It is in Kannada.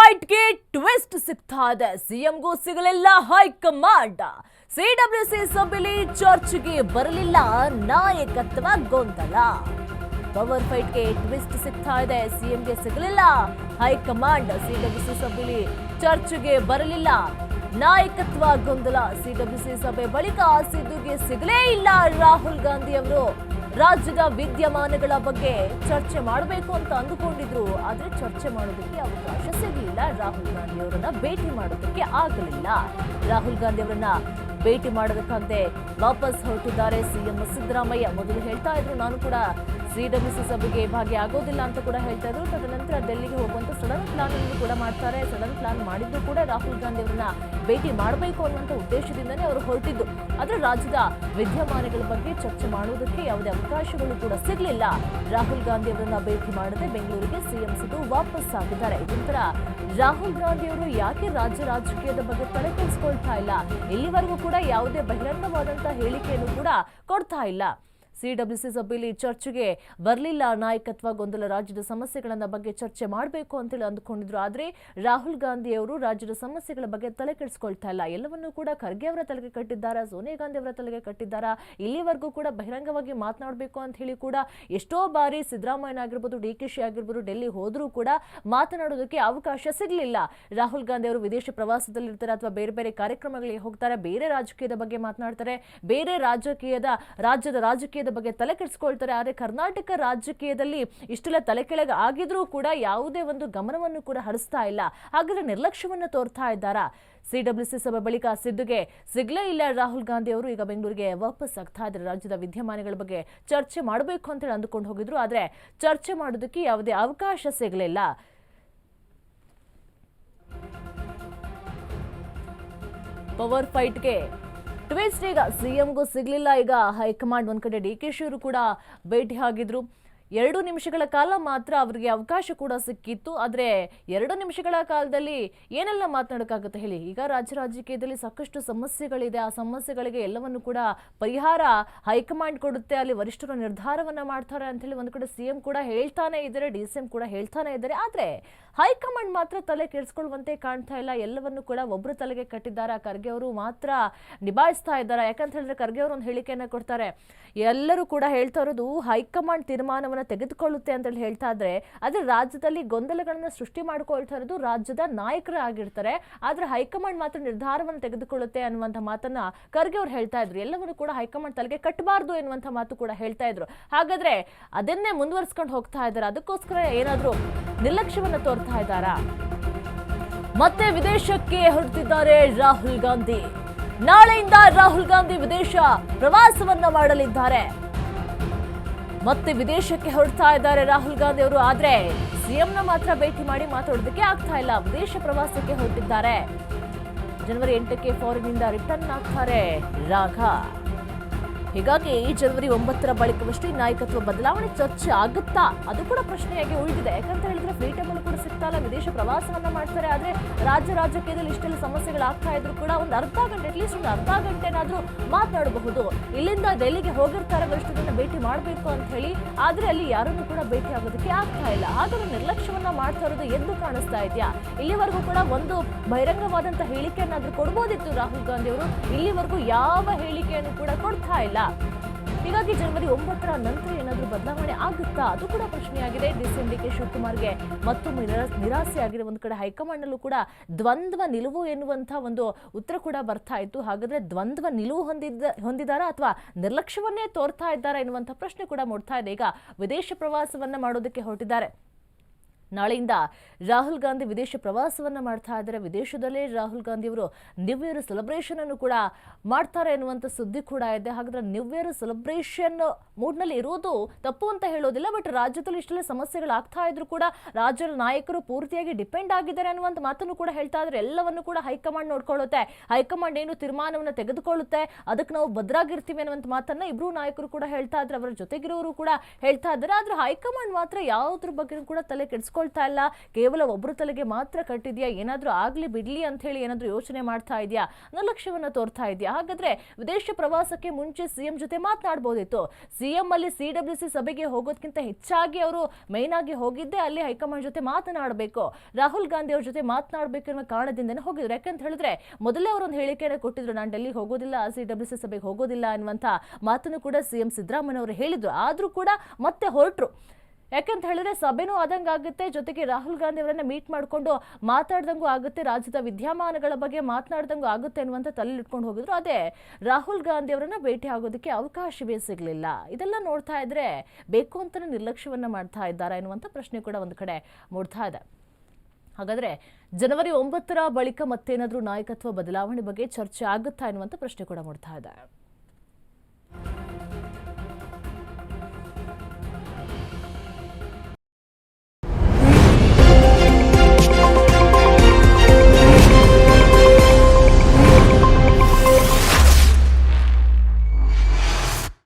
ಫೈಟ್ಗೆ ಟ್ವಿಸ್ಟ್ ಸಿಗ್ತಾ ಇದೆ. ಸಿಎಂಗೂ ಸಿಗಲಿಲ್ಲ ಹೈಕಮಾಂಡ್. ಸಿಡಬ್ಲ್ಯೂಸಿ ಸಭೆಯಲ್ಲಿ ಚರ್ಚೆಗೆ ಬರಲಿಲ್ಲ ನಾಯಕತ್ವ ಗೊಂದಲ. ಪವರ್ ಫೈಟ್ಗೆ ಟ್ವಿಸ್ಟ್ ಸಿಗ್ತಾ ಇದೆ. ಸಿಎಂಗೆ ಸಿಗಲಿಲ್ಲ ಹೈಕಮಾಂಡ್. ಸಿಡಬ್ಲ್ಯೂಸಿ ಸಭೆಯಲ್ಲಿ ಚರ್ಚೆಗೆ ಬರಲಿಲ್ಲ ನಾಯಕತ್ವ ಗೊಂದಲ. ಸಿಡಬ್ಲ್ಯೂಸಿ ಸಭೆ ಬಳಿಕ ಸಿದ್ದುಗೆ ಸಿಗಲೇ ಇಲ್ಲ ರಾಹುಲ್ ಗಾಂಧಿ ಅವರು. ರಾಜ್ಯದ ವಿದ್ಯಮಾನಗಳ ಬಗ್ಗೆ ಚರ್ಚೆ ಮಾಡಬೇಕು ಅಂತ ಅಂದುಕೊಂಡಿದ್ರು, ಆದ್ರೆ ಚರ್ಚೆ ಮಾಡೋದಕ್ಕೆ ಅವಕಾಶ ಸಿಗಲಿಲ್ಲ. ರಾಹುಲ್ ಗಾಂಧಿ ಅವರನ್ನ ಭೇಟಿ ಮಾಡೋದಕ್ಕೆ ಆಗಲಿಲ್ಲ. ರಾಹುಲ್ ಗಾಂಧಿ ಅವರನ್ನ ಭೇಟಿ ಮಾಡೋದಕ್ಕಂತೆ ವಾಪಸ್ ಹೊರಟಿದ್ದಾರೆ ಸಿಎಂ ಸಿದ್ದರಾಮಯ್ಯ. ಮೊದಲು ಹೇಳ್ತಾ ಇದ್ರು, ನಾನು ಕೂಡ ಸಿಡಬ್ಲ್ಯೂಸಿ ಸಭೆಗೆ ಭಾಗಿಯಾಗೋದಿಲ್ಲ ಅಂತ ಕೂಡ ಹೇಳ್ತಾ ಇದ್ರು. ತದನಂತರ ಡೆಲ್ಲಿಗೆ ಹೋಗುವಂತ ಸಡನ್ ಪ್ಲಾನ್ ಅನ್ನು ಕೂಡ ಮಾಡ್ತಾರೆ. ಸಡನ್ ಪ್ಲಾನ್ ಮಾಡಿದ್ದು ಕೂಡ ರಾಹುಲ್ ಗಾಂಧಿ ಅವರನ್ನ ಭೇಟಿ ಮಾಡಬೇಕು ಅನ್ನುವಂತ ಉದ್ದೇಶದಿಂದನೇ ಅವರು ಹೊರಟಿದ್ದು. ಆದ್ರೆ ರಾಜ್ಯದ ವಿದ್ಯಮಾನಗಳ ಬಗ್ಗೆ ಚರ್ಚೆ ಮಾಡುವುದಕ್ಕೆ ಯಾವುದೇ ಅವಕಾಶಗಳು ಕೂಡ ಸಿಗಲಿಲ್ಲ. ರಾಹುಲ್ ಗಾಂಧಿ ಅವರನ್ನ ಭೇಟಿ ಮಾಡದೆ ಬೆಂಗಳೂರಿಗೆ ಸಿಎಂ ಸಿದ್ದು ವಾಪಸ್ ಆಗಿದ್ದಾರೆ. ಇದೊಂಥರ ರಾಹುಲ್ ಗಾಂಧಿ ಅವರು ಯಾಕೆ ರಾಜ್ಯ ರಾಜಕೀಯದ ಬಗ್ಗೆ ತಲೆ ಕೆಡಿಸ್ಕೊಳ್ತಾ ಇಲ್ಲ, ಇಲ್ಲಿವರೆಗೂ ಕೂಡ ಯಾವುದೇ ಬಹಿರಂಗವಾದಂತಹ ಹೇಳಿಕೆಯನ್ನು ಕೂಡ ಕೊಡ್ತಾ ಇಲ್ಲ. ಸಿಡಬ್ಲ್ಯೂಸಿ ಸಭೆಯಲ್ಲಿ ಚರ್ಚೆಗೆ ಬರಲಿಲ್ಲ ನಾಯಕತ್ವ ಗೊಂದಲ. ರಾಜ್ಯದ ಸಮಸ್ಯೆಗಳನ್ನ ಬಗ್ಗೆ ಚರ್ಚೆ ಮಾಡಬೇಕು ಅಂತೇಳಿ ಅಂದುಕೊಂಡಿದ್ರು. ಆದ್ರೆ ರಾಹುಲ್ ಗಾಂಧಿ ಅವರು ರಾಜ್ಯದ ಸಮಸ್ಯೆಗಳ ಬಗ್ಗೆ ತಲೆ ಕೆಡಿಸ್ಕೊಳ್ತಾ ಇಲ್ಲ. ಎಲ್ಲವನ್ನೂ ಕೂಡ ಖರ್ಗೆ ಅವರ ತಲೆಗೆ ಕಟ್ಟಿದ್ದಾರಾ, ಸೋನಿಯಾ ಗಾಂಧಿ ಅವರ ತಲೆಗೆ ಕಟ್ಟಿದ್ದಾರಾ? ಇಲ್ಲಿವರೆಗೂ ಕೂಡ ಬಹಿರಂಗವಾಗಿ ಮಾತನಾಡಬೇಕು ಅಂತ ಹೇಳಿ ಕೂಡ ಎಷ್ಟೋ ಬಾರಿ ಸಿದ್ದರಾಮಯ್ಯನಾಗಿರ್ಬೋದು, ಡಿಕೆಶಿ ಆಗಿರ್ಬೋದು ಡೆಲ್ಲಿ ಹೋದ್ರೂ ಕೂಡ ಮಾತನಾಡೋದಕ್ಕೆ ಅವಕಾಶ ಸಿಗಲಿಲ್ಲ. ರಾಹುಲ್ ಗಾಂಧಿ ಅವರು ವಿದೇಶ ಪ್ರವಾಸದಲ್ಲಿರ್ತಾರೆ ಅಥವಾ ಬೇರೆ ಬೇರೆ ಕಾರ್ಯಕ್ರಮಗಳಿಗೆ ಹೋಗ್ತಾರೆ, ಬೇರೆ ರಾಜಕೀಯದ ಬಗ್ಗೆ ಮಾತನಾಡ್ತಾರೆ, ಬೇರೆ ರಾಜ್ಯದ ರಾಜಕೀಯದ ಬಗ್ಗೆ ತಲೆ ಕೆಡಿಸ್ಕೊಳ್ತಾರೆ. ಆದರೆ ಕರ್ನಾಟಕ ರಾಜಕೀಯದಲ್ಲಿ ಇಷ್ಟೆಲ್ಲ ತಲೆ ಕೆಳಗೆ ಆಗಿದ್ರೂ ಕೂಡ ಯಾವುದೇ ಒಂದು ಗಮನವನ್ನು ಕೂಡ ಹರಿಸ್ತಾ ಇಲ್ಲ. ಹಾಗಾದ್ರೆ ನಿರ್ಲಕ್ಷ್ಯವನ್ನು ತೋರ್ತಾ ಇದ್ದಾರಾ? ಸಿಡಬ್ಲ್ಯೂಸಿ ಸಭೆ ಬಳಿಕ ಸಿದ್ದುಗೆ ಸಿಗ್ಲೇ ಇಲ್ಲ ರಾಹುಲ್ ಗಾಂಧಿ ಅವರು. ಈಗ ಬೆಂಗಳೂರಿಗೆ ವಾಪಸ್ ಆಗ್ತಾ ಇದ್ದಾರೆ. ರಾಜ್ಯದ ವಿದ್ಯಮಾನಗಳ ಬಗ್ಗೆ ಚರ್ಚೆ ಮಾಡಬೇಕು ಅಂತೇಳಿ ಅಂದುಕೊಂಡು ಹೋಗಿದ್ರು, ಆದ್ರೆ ಚರ್ಚೆ ಮಾಡೋದಕ್ಕೆ ಯಾವುದೇ ಅವಕಾಶ ಸಿಗಲಿಲ್ಲ. ಪವರ್ ಫೈಟ್ಗೆ ಟ್ವಿಸ್ಟ್ ಈಗ ಸಿಎಂಗೂ ಸಿಗ್ಲಿಲ್ಲ. ಈಗ ಹೈಕಮಾಂಡ್ ಒಂದ್ ಕಡೆ ಡಿಕೆಶಿ ಅವರು ಕೂಡ ಭೇಟಿ ಆಗಿದ್ರು. 2 ನಿಮಿಷಗಳ ಕಾಲ ಮಾತ್ರ ಅವರಿಗೆ ಅವಕಾಶ ಕೂಡ ಸಿಕ್ಕಿತ್ತು. ಆದ್ರೆ 2 ನಿಮಿಷಗಳ ಕಾಲದಲ್ಲಿ ಏನೆಲ್ಲ ಮಾತನಾಡಕ್ಕಾಗುತ್ತೆ ಹೇಳಿ? ಈಗ ರಾಜ್ಯ ರಾಜಕೀಯದಲ್ಲಿ ಸಾಕಷ್ಟು ಸಮಸ್ಯೆಗಳಿದೆ. ಆ ಸಮಸ್ಯೆಗಳಿಗೆ ಎಲ್ಲವನ್ನು ಕೂಡ ಪರಿಹಾರ ಹೈಕಮಾಂಡ್ ಕೊಡುತ್ತೆ, ಅಲ್ಲಿ ವರಿಷ್ಠರು ನಿರ್ಧಾರವನ್ನ ಮಾಡ್ತಾರೆ ಅಂತ ಹೇಳಿ ಒಂದು ಕಡೆ ಸಿಎಂ ಕೂಡ ಹೇಳ್ತಾನೆ ಇದ್ದಾರೆ, ಡಿಸಿಎಂ ಕೂಡ ಹೇಳ್ತಾನೆ ಇದ್ದಾರೆ. ಆದ್ರೆ ಹೈಕಮಾಂಡ್ ಮಾತ್ರ ತಲೆ ಕೆಡಿಸ್ಕೊಳ್ಳುವಂತೆ ಕಾಣ್ತಾ ಇಲ್ಲ. ಎಲ್ಲವನ್ನು ಕೂಡ ಒಬ್ರು ತಲೆಗೆ ಕಟ್ಟಿದ್ದಾರೆ. ಖರ್ಗೆ ಅವರು ಮಾತ್ರ ನಿಭಾಯಿಸ್ತಾ ಇದ್ದಾರೆ. ಯಾಕಂತ ಹೇಳಿದ್ರೆ ಖರ್ಗೆ ಅವರು ಒಂದು ಹೇಳಿಕೆಯನ್ನ ಕೊಡ್ತಾರೆ, ಎಲ್ಲರೂ ಕೂಡ ಹೇಳ್ತಾ ಇರೋದು ಹೈಕಮಾಂಡ್ ತೀರ್ಮಾನವನ್ನ ತೆಗೆದುಕೊಳ್ಳುತ್ತೆ ಅಂತ ಹೇಳಿ ಹೇಳ್ತಾ ಇದ್ರೆ, ಆದ್ರೆ ರಾಜ್ಯದಲ್ಲಿ ಗೊಂದಲಗಳನ್ನ ಸೃಷ್ಟಿ ಮಾಡ್ಕೊಳ್ತಾ ಇರೋದು ರಾಜ್ಯದ ನಾಯಕರೇ ಆಗಿರ್ತಾರೆ. ಆದ್ರೆ ಹೈಕಮಾಂಡ್ ಮಾತ್ರ ನಿರ್ಧಾರವನ್ನು ತೆಗೆದುಕೊಳ್ಳುತ್ತೆ ಅನ್ನುವಂಥ ಮಾತನ್ನ ಖರ್ಗೆ ಅವರು ಹೇಳ್ತಾ ಇದ್ರು. ಎಲ್ಲವನ್ನು ಕೂಡ ಹೈಕಮಾಂಡ್ ತಲೆಗೆ ಕಟ್ಟಬಾರ್ದು ಎನ್ನುವಂಥ ಮಾತು ಕೂಡ ಹೇಳ್ತಾ ಇದ್ರು. ಹಾಗಾದ್ರೆ ಅದನ್ನೇ ಮುಂದುವರಿಸ್ಕೊಂಡು ಹೋಗ್ತಾ ಇದ್ದಾರೆ. ಅದಕ್ಕೋಸ್ಕರ ಏನಾದ್ರೂ ನಿರ್ಲಕ್ಷ್ಯವನ್ನ ತೋರ್ತಾ ಇದ್ದಾರಾ? ಮತ್ತೆ ವಿದೇಶಕ್ಕೆ ಹೊರಟಿದ್ದಾರೆ ರಾಹುಲ್ ಗಾಂಧಿ. ನಾಳೆಯಿಂದ ರಾಹುಲ್ ಗಾಂಧಿ ವಿದೇಶ ಪ್ರವಾಸವನ್ನ ಮಾಡಲಿದ್ದಾರೆ. ಮತ್ತೆ ವಿದೇಶಕ್ಕೆ ಹೊರಡ್ತಾ ಇದ್ದಾರೆ ರಾಹುಲ್ ಗಾಂಧಿ ಅವರು. ಆದ್ರೆ ಸಿಎಂನ ಮಾತ್ರ ಭೇಟಿ ಮಾಡಿ ಮಾತಾಡೋದಕ್ಕೆ ಆಗ್ತಾ ಇಲ್ಲ. ವಿದೇಶ ಪ್ರವಾಸಕ್ಕೆ ಹೊರಟಿದ್ದಾರೆ. ಜನವರಿ 8ಕ್ಕೆ ಫಾರಿನ್ನಿಂದ ರಿಟರ್ನ್ ಆಗ್ತಾರೆ ರಾಘ. ಹೀಗಾಗಿ ಜನವರಿ 9ರ ಬಳಿಕವಷ್ಟೇ ನಾಯಕತ್ವ ಬದಲಾವಣೆ ಚರ್ಚೆ ಆಗುತ್ತಾ, ಅದು ಕೂಡ ಪ್ರಶ್ನೆಯಾಗಿ ಉಳಿದಿದೆ. ಯಾಕಂತ ಹೇಳಿದ್ರೆ ಫ್ರೀಡಮ್ ಅನ್ನು ಕೂಡ ಸಿಗ್ತಾ ಇಲ್ಲ. ವಿದೇಶ ಪ್ರವಾಸವನ್ನ ಮಾಡ್ತಾರೆ, ಆದ್ರೆ ರಾಜ್ಯ ರಾಜಕೀಯದಲ್ಲಿ ಇಷ್ಟೆಲ್ಲ ಸಮಸ್ಯೆಗಳಾಗ್ತಾ ಇದ್ರು ಕೂಡ ಒಂದು ಅರ್ಧ ಗಂಟೆ, ಅಟ್ಲೀಸ್ಟ್ ಒಂದು ಅರ್ಧ ಗಂಟೆನಾದ್ರೂ ಮಾತನಾಡಬಹುದು. ಇಲ್ಲಿಂದ ಡೆಲ್ಲಿಗೆ ಹೋಗಿರ್ತಾರೆ ವರಿಷ್ಠರನ್ನ ಭೇಟಿ ಮಾಡಬೇಕು ಅಂತ ಹೇಳಿ, ಆದ್ರೆ ಅಲ್ಲಿ ಯಾರನ್ನು ಕೂಡ ಭೇಟಿ ಆಗೋದಕ್ಕೆ ಆಗ್ತಾ ಇಲ್ಲ. ಹಾಗಾದ್ರೆ ನಿರ್ಲಕ್ಷ್ಯವನ್ನ ಮಾಡ್ತಾ ಇರೋದು ಎದ್ದು ಕಾಣಿಸ್ತಾ ಇದೆಯಾ? ಇಲ್ಲಿವರೆಗೂ ಕೂಡ ಒಂದು ಬಹಿರಂಗವಾದಂತ ಹೇಳಿಕೆಯನ್ನಾದ್ರೂ ಕೊಡ್ಬೋದಿತ್ತು ರಾಹುಲ್ ಗಾಂಧಿ ಅವರು. ಇಲ್ಲಿವರೆಗೂ ಯಾವ ಹೇಳಿಕೆಯನ್ನು ಕೂಡ ಕೊಡ್ತಾ ಇಲ್ಲ. ಹೀಗಾಗಿ ಜನವರಿ 9ರ ನಂತರ ಏನಾದರೂ ಬದಲಾವಣೆ ಆಗುತ್ತಾ, ಅದು ಕೂಡ ಪ್ರಶ್ನೆಯಾಗಿದೆ. ಡಿಸಿಎಂ ಡಿಕೆ ಶಿವಕುಮಾರ್ಗೆ ಮತ್ತೊಮ್ಮೆ ನಿರಾಸೆ ಆಗಿದೆ. ಒಂದು ಕಡೆ ಹೈಕಮಾಂಡ್ ನಲ್ಲೂ ಕೂಡ ದ್ವಂದ್ವ ನಿಲುವು ಎನ್ನುವಂತ ಒಂದು ಉತ್ತರ ಕೂಡ ಬರ್ತಾ ಇತ್ತು. ಹಾಗಾದ್ರೆ ದ್ವಂದ್ವ ನಿಲುವು ಹೊಂದಿದಾರಾ ಅಥವಾ ನಿರ್ಲಕ್ಷ್ಯವನ್ನೇ ತೋರ್ತಾ ಇದ್ದಾರಾ ಎನ್ನುವಂತ ಪ್ರಶ್ನೆ ಕೂಡ ಮೂಡ್ತಾ ಇದೆ. ಈಗ ವಿದೇಶ ಪ್ರವಾಸವನ್ನ ಮಾಡೋದಕ್ಕೆ ಹೊರಟಿದ್ದಾರೆ. ನಾಳೆಯಿಂದ ರಾಹುಲ್ ಗಾಂಧಿ ವಿದೇಶ ಪ್ರವಾಸವನ್ನ ಮಾಡ್ತಾ ಇದ್ದಾರೆ. ವಿದೇಶದಲ್ಲೇ ರಾಹುಲ್ ಗಾಂಧಿ ಅವರು ನ್ಯೂ ಇಯರ್ ಸೆಲೆಬ್ರೇಷನ್ ಅನ್ನು ಕೂಡ ಮಾಡ್ತಾರೆ ಎನ್ನುವಂತ ಸುದ್ದಿ ಕೂಡ ಇದೆ. ಹಾಗಾದ್ರೆ ನ್ಯೂ ಇಯರ್ ಸೆಲೆಬ್ರೇಷನ್ ಮೂಡ್ ನಲ್ಲಿ ಇರೋದು ತಪ್ಪು ಅಂತ ಹೇಳೋದಿಲ್ಲ. ಬಟ್ ರಾಜ್ಯದಲ್ಲಿ ಇಷ್ಟೆಲ್ಲ ಸಮಸ್ಯೆಗಳಾಗ್ತಾ ಇದ್ರು ಕೂಡ ರಾಜ್ಯದ ನಾಯಕರು ಪೂರ್ತಿಯಾಗಿ ಡಿಪೆಂಡ್ ಆಗಿದ್ದಾರೆ ಅನ್ನುವಂತ ಮಾತನ್ನು ಕೂಡ ಹೇಳ್ತಾ ಇದ್ರೆ, ಎಲ್ಲವನ್ನು ಕೂಡ ಹೈಕಮಾಂಡ್ ನೋಡ್ಕೊಳ್ಳುತ್ತೆ, ಹೈಕಮಾಂಡ್ ಏನು ತೀರ್ಮಾನವನ್ನ ತೆಗೆದುಕೊಳ್ಳುತ್ತೆ ಅದಕ್ಕೆ ನಾವು ಭದ್ರಾಗಿರ್ತೀವಿ ಅನ್ನುವಂತ ಮಾತನ್ನ ಇಬ್ರು ನಾಯಕರು ಕೂಡ ಹೇಳ್ತಾ ಇದ್ರೆ, ಅವರ ಜೊತೆಗಿರೋರು ಕೂಡ ಹೇಳ್ತಾ ಇದ್ದಾರೆ. ಆದ್ರೆ ಹೈಕಮಾಂಡ್ ಮಾತ್ರ ಯಾವುದ್ರ ಬಗ್ಗೆ ಕೂಡ ತಲೆ ಕೆಡಿಸ್ಕೊಳ್ಳಿ ಮಾಡ್ಕೊಳ್ತಾ ಇಲ್ಲ, ಕೇವಲ ಒಬ್ಬರು ತಲೆಗೆ ಮಾತ್ರ ಕಟ್ಟಿದ್ಯಾ, ಏನಾದರೂ ಆಗಲಿ ಬಿಡ್ಲಿ ಅಂತ ಹೇಳಿ ಏನಾದರೂ ಯೋಚನೆ ಮಾಡ್ತಾ ಇದೆಯಾ, ನಿರ್ಲಕ್ಷ್ಯವನ್ನ ತೋರ್ತಾ ಇದೆಯಾ? ಹಾಗಾದ್ರೆ ವಿದೇಶ ಪ್ರವಾಸಕ್ಕೆ ಮುಂಚೆ ಸಿಎಂ ಜೊತೆ ಮಾತನಾಡಬಹುದಿತ್ತು. ಸಿಎಂ ಅಲ್ಲಿ ಸಿಡಬ್ಲ್ಯೂಸಿ ಸಭೆಗೆ ಹೋಗೋದಕ್ಕಿಂತ ಹೆಚ್ಚಾಗಿ ಅವರು ಮೈನ್ ಆಗಿ ಹೋಗಿದ್ದೆ ಅಲ್ಲಿ ಹೈಕಮಾಂಡ್ ಜೊತೆ ಮಾತನಾಡಬೇಕು, ರಾಹುಲ್ ಗಾಂಧಿ ಅವ್ರ ಜೊತೆ ಮಾತನಾಡಬೇಕು ಅನ್ನೋ ಕಾರಣದಿಂದನೇ ಹೋಗಿದ್ರು. ಯಾಕಂತ ಹೇಳಿದ್ರೆ ಮೊದಲೇ ಅವರೊಂದು ಹೇಳಿಕೆಯನ್ನು ಕೊಟ್ಟಿದ್ರು, ನಾನು ಡೆಲ್ಲಿಗೆ ಹೋಗೋದಿಲ್ಲ, ಸಿಡಬ್ಲ್ಯೂಸಿ ಸಭೆಗೆ ಹೋಗೋದಿಲ್ಲ ಅನ್ನುವಂಥ ಮಾತನ್ನು ಕೂಡ ಸಿಎಂ ಸಿದ್ದರಾಮಯ್ಯ ಅವರು ಹೇಳಿದ್ರು. ಆದ್ರೂ ಕೂಡ ಮತ್ತೆ ಹೊರಟ್ರು. ಯಾಕಂತ ಹೇಳಿದ್ರೆ ಸಭೆನೂ ಆದಂಗೆ ಆಗುತ್ತೆ, ಜೊತೆಗೆ ರಾಹುಲ್ ಗಾಂಧಿ ಅವರನ್ನ ಮೀಟ್ ಮಾಡ್ಕೊಂಡು ಮಾತಾಡ್ದಂಗೂ ಆಗುತ್ತೆ, ರಾಜ್ಯದ ವಿದ್ಯಮಾನಗಳ ಬಗ್ಗೆ ಮಾತನಾಡ್ದಂಗೂ ಆಗುತ್ತೆ ಅನ್ನುವಂಥ ತಲೆಯಲ್ಲಿ ಇಟ್ಕೊಂಡು ಹೋಗಿದ್ರು. ಅದೇ ರಾಹುಲ್ ಗಾಂಧಿ ಅವರನ್ನ ಭೇಟಿ ಆಗೋದಕ್ಕೆ ಅವಕಾಶವೇ ಸಿಗಲಿಲ್ಲ. ಇದೆಲ್ಲ ನೋಡ್ತಾ ಇದ್ರೆ ಬೇಕು ಅಂತಾನೆ ನಿರ್ಲಕ್ಷ್ಯವನ್ನ ಮಾಡ್ತಾ ಇದ್ದಾರೆ ಎನ್ನುವಂಥ ಪ್ರಶ್ನೆ ಕೂಡ ಒಂದು ಕಡೆ ಮೂಡ್ತಾ ಇದೆ. ಹಾಗಾದ್ರೆ ಜನವರಿ 9ರ ಬಳಿಕ ಮತ್ತೇನಾದ್ರೂ ನಾಯಕತ್ವ ಬದಲಾವಣೆ ಬಗ್ಗೆ ಚರ್ಚೆ ಆಗುತ್ತಾ ಎನ್ನುವಂಥ ಪ್ರಶ್ನೆ ಕೂಡ ಮೂಡ್ತಾ ಇದೆ.